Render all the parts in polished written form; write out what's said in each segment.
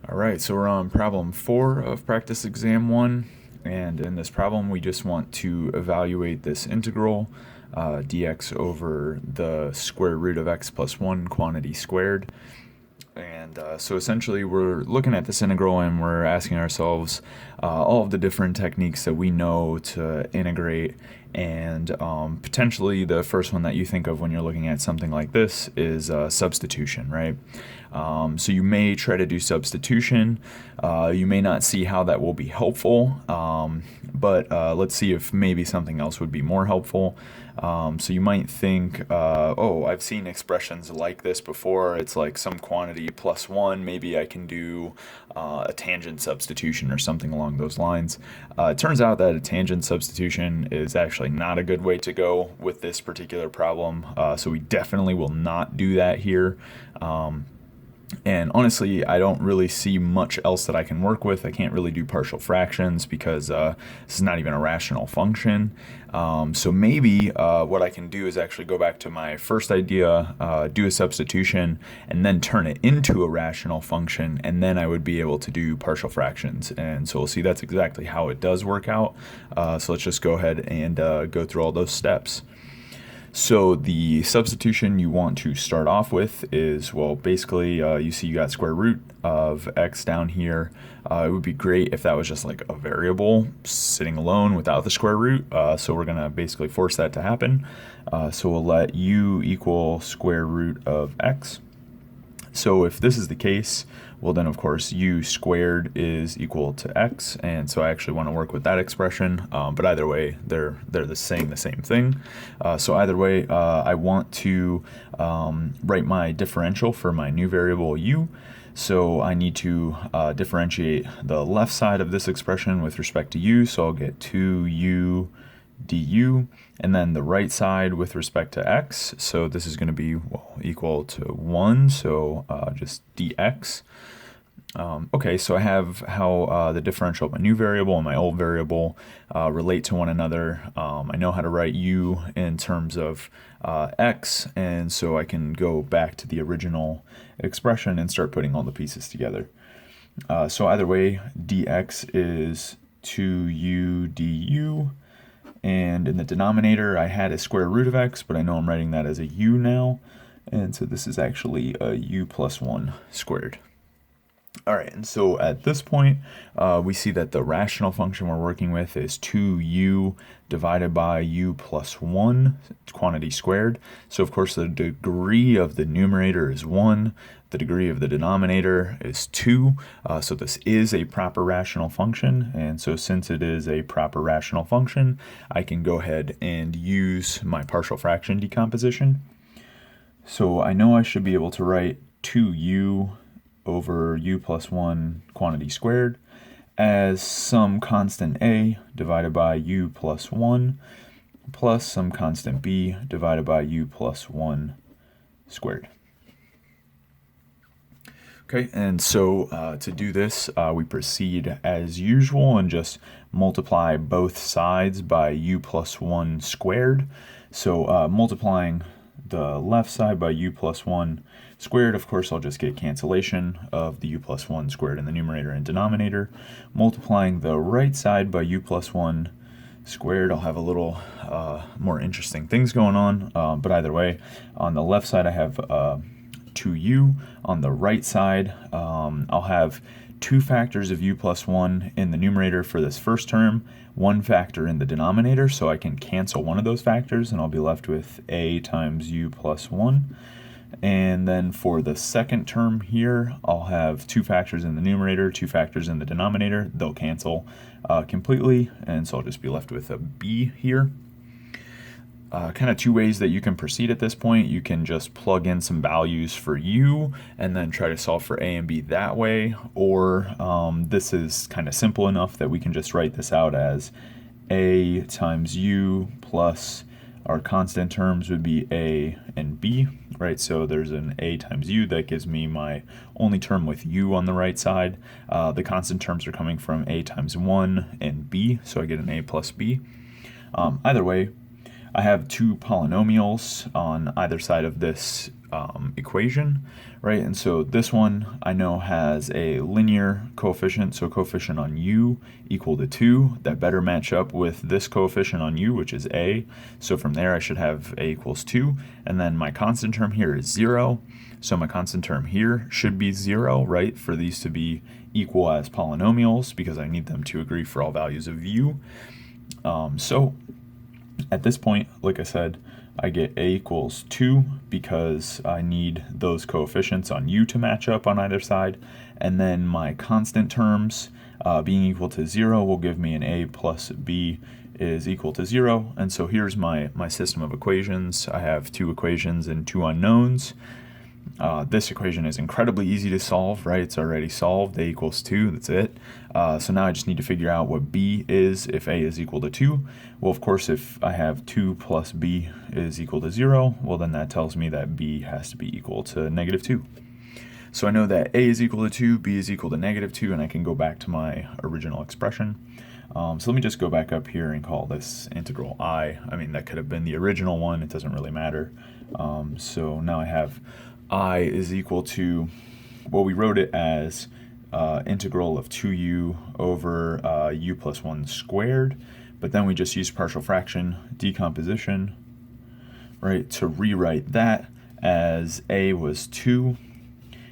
All right, so we're on problem 4 of practice exam 1, and in this problem we just want to evaluate this integral dx over the square root of x plus 1 quantity squared. And so essentially we're looking at this integral and we're asking ourselves all of the different techniques that we know to integrate, and potentially the first one that you think of when you're looking at something like this is substitution, right? So you may try to do substitution. You may not see how that will be helpful, but let's see if maybe something else would be more helpful. So you might think, oh, I've seen expressions like this before. It's like some quantity plus 1. Maybe I can do a tangent substitution or something along those lines. It turns out that a tangent substitution is actually not a good way to go with this particular problem. So we definitely will not do that here. And honestly, I don't really see much else that I can work with. I can't really do partial fractions because this is not even a rational function. So maybe what I can do is actually go back to my first idea, do a substitution, and then turn it into a rational function, and then I would be able to do partial fractions. And so we'll see that's exactly how it does work out. So let's just go ahead and go through all those steps. So the substitution you want to start off with is, well, basically you see you got square root of x down here. It would be great if that was just like a variable sitting alone without the square root. So we're going to basically force that to happen. So we'll let u equal square root of x. So if this is the case, well then of course u squared is equal to x, and so I actually want to work with that expression, but either way they're saying the same thing. So either way I want to write my differential for my new variable u. So I need to differentiate the left side of this expression with respect to u, so I'll get 2u du, and then the right side with respect to x, so this is going to be, well, equal to 1, so just dx. Okay, so I have how the differential of my new variable and my old variable relate to one another. I know how to write u in terms of x, and so I can go back to the original expression and start putting all the pieces together. So either way, dx is 2u du, and in the denominator I had a square root of x, but I know I'm writing that as a u now, and so this is actually a u plus 1 squared. Alright, and so at this point we see that the rational function we're working with is 2u divided by u plus 1 quantity squared. So of course the degree of the numerator is 1, the degree of the denominator is 2, so this is a proper rational function, and so since it is a proper rational function, I can go ahead and use my partial fraction decomposition. So I know I should be able to write 2u over u plus 1 quantity squared as some constant a divided by u plus 1 plus some constant b divided by u plus 1 squared. Okay, and so to do this, we proceed as usual and just multiply both sides by u plus 1 squared. So multiplying the left side by u plus 1 squared, of course I'll just get cancellation of the u plus 1 squared in the numerator and denominator. Multiplying the right side by u plus 1 squared, I'll have a little more interesting things going on, but either way, on the left side I have 2u. On the right side, I'll have 2 factors of u plus 1 in the numerator for this first term, 1 factor in the denominator, so I can cancel one of those factors and I'll be left with a times u plus 1. And then for the second term here, I'll have 2 factors in the numerator, 2 factors in the denominator. They'll cancel completely, and so I'll just be left with a b here. Kind of 2 ways that you can proceed at this point. You can just plug in some values for u and then try to solve for a and b that way, or this is kind of simple enough that we can just write this out as a times u plus our constant terms would be a and b, right? So there's an a times u that gives me my only term with u on the right side. The constant terms are coming from a times 1 and b, so I get an a plus b. Either way, I have 2 polynomials on either side of this equation, right? And so this one I know has a linear coefficient, so coefficient on u equal to 2. That better match up with this coefficient on u, which is a. So from there I should have a equals 2, and then my constant term here is 0. So my constant term here should be 0, right, for these to be equal as polynomials, because I need them to agree for all values of u. So at this point, like I said, I get a equals 2 because I need those coefficients on u to match up on either side. And then my constant terms being equal to 0 will give me an a plus b is equal to 0. And so here's my system of equations. I have two equations and two unknowns. This equation is incredibly easy to solve, right? It's already solved. A equals 2, that's it. So now I just need to figure out what b is if a is equal to 2. Well, of course, if I have 2 plus b is equal to 0, well, then that tells me that b has to be equal to negative 2. So I know that a is equal to 2, b is equal to negative 2, and I can go back to my original expression. So let me just go back up here and call this integral I. I mean, that could have been the original one. It doesn't really matter. So now I have I is equal to, well, we wrote it as integral of 2u over u plus 1 squared, but then we just used partial fraction decomposition, right, to rewrite that as a was 2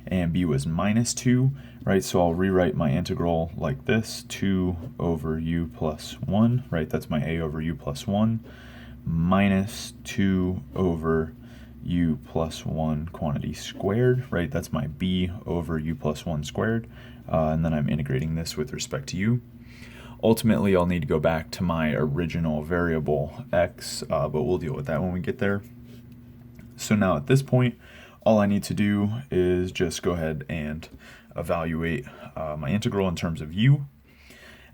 and b was minus 2, right? So I'll rewrite my integral like this, 2 over u plus 1, right? That's my a over u plus 1, minus 2 over u plus 1 quantity squared, right? That's my b over u plus 1 squared. And then I'm integrating this with respect to u. Ultimately, I'll need to go back to my original variable x, but we'll deal with that when we get there. So now at this point, all I need to do is just go ahead and evaluate my integral in terms of u.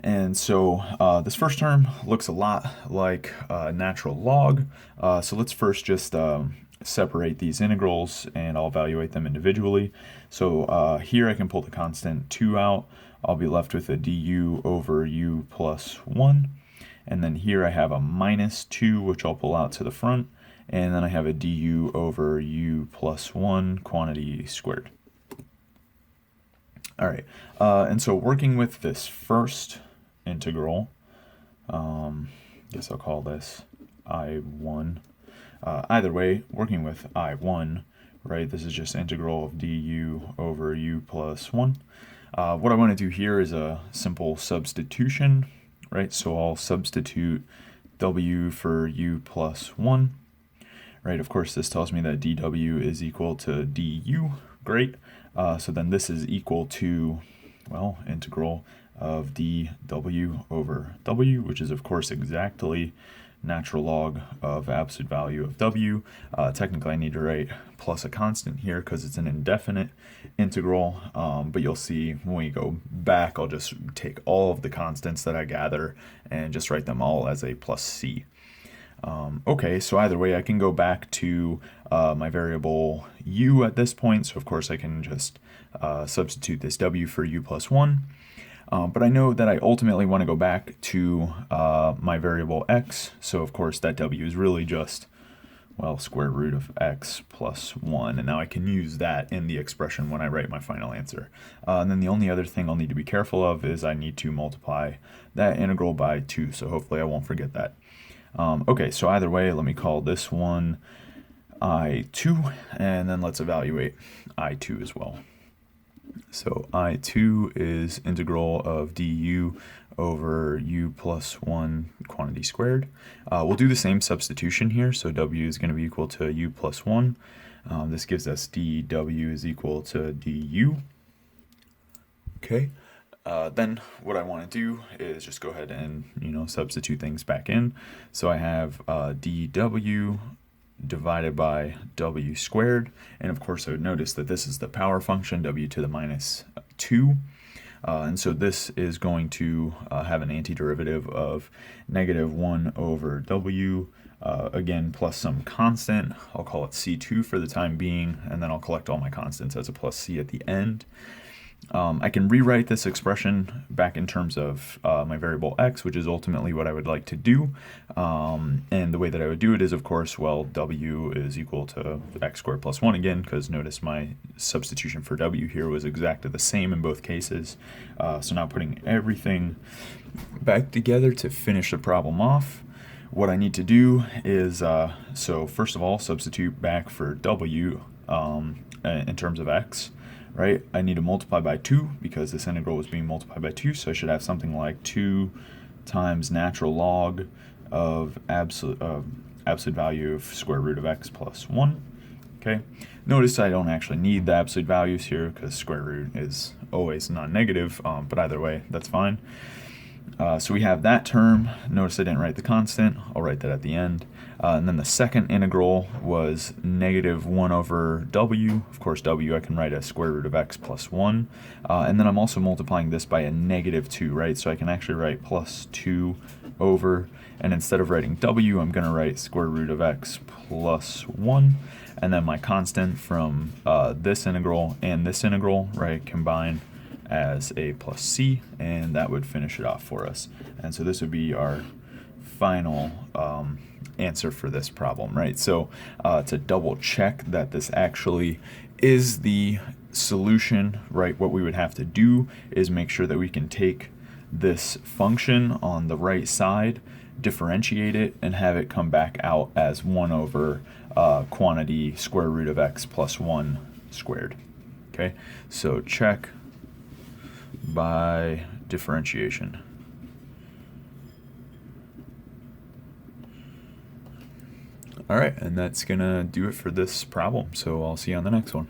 And so this first term looks a lot like natural log. So let's first just separate these integrals, and I'll evaluate them individually. So here I can pull the constant 2 out. I'll be left with a du over u plus 1. And then here I have a minus 2, which I'll pull out to the front. And then I have a du over u plus 1 quantity squared. All right, and so working with this first integral, guess I'll call this I1. Either way, working with I1, right, this is just integral of du over u plus 1. What I want to do here is a simple substitution, right? So I'll substitute w for u plus 1, right? Of course, this tells me that dw is equal to du. Great. So then this is equal to, well, integral of dw over w, which is, of course, exactly natural log of absolute value of w. Technically, I need to write plus a constant here because it's an indefinite integral, but you'll see when we go back, I'll just take all of the constants that I gather and just write them all as a plus c. Okay, so either way, I can go back to my variable u at this point, so of course I can just substitute this w for u plus 1. But I know that I ultimately want to go back to my variable x, so of course that w is really just, well, square root of x plus 1, and now I can use that in the expression when I write my final answer. And then the only other thing I'll need to be careful of is I need to multiply that integral by 2, so hopefully I won't forget that. Okay, so either way, let me call this one I2, and then let's evaluate I2 as well. So I2 is integral of du over u plus 1 quantity squared. We'll do the same substitution here, so w is going to be equal to u plus 1. This gives us dw is equal to du. Okay. Then what I want to do is just go ahead and, substitute things back in. So I have dw divided by w squared, and of course I would notice that this is the power function, w to the minus 2, and so this is going to have an antiderivative of negative 1 over w, again plus some constant. I'll call it c2 for the time being, and then I'll collect all my constants as a plus c at the end. I can rewrite this expression back in terms of my variable x, which is ultimately what I would like to do. And the way that I would do it is, of course, well, w is equal to x squared plus 1 again, because notice my substitution for w here was exactly the same in both cases. So now putting everything back together to finish the problem off, what I need to do is, so first of all, substitute back for w in terms of x. Right, I need to multiply by 2 because this integral was being multiplied by 2, so I should have something like 2 times natural log of absolute value of square root of x plus 1. Okay, notice I don't actually need the absolute values here because square root is always non-negative, but either way, that's fine. So we have that term. Notice I didn't write the constant. I'll write that at the end. And then the second integral was negative 1 over w. Of course, w I can write as square root of x plus 1. And then I'm also multiplying this by a negative 2, right? So I can actually write plus 2 over, and instead of writing w, I'm going to write square root of x plus 1. And then my constant from this integral and this integral, right, combine as a plus c, and that would finish it off for us. And so this would be our final answer for this problem, right? So to double check that this actually is the solution, right, what we would have to do is make sure that we can take this function on the right side, differentiate it, and have it come back out as 1 over quantity square root of x plus 1 squared. Okay, so check by differentiation. All right, and that's gonna do it for this problem. So I'll see you on the next one.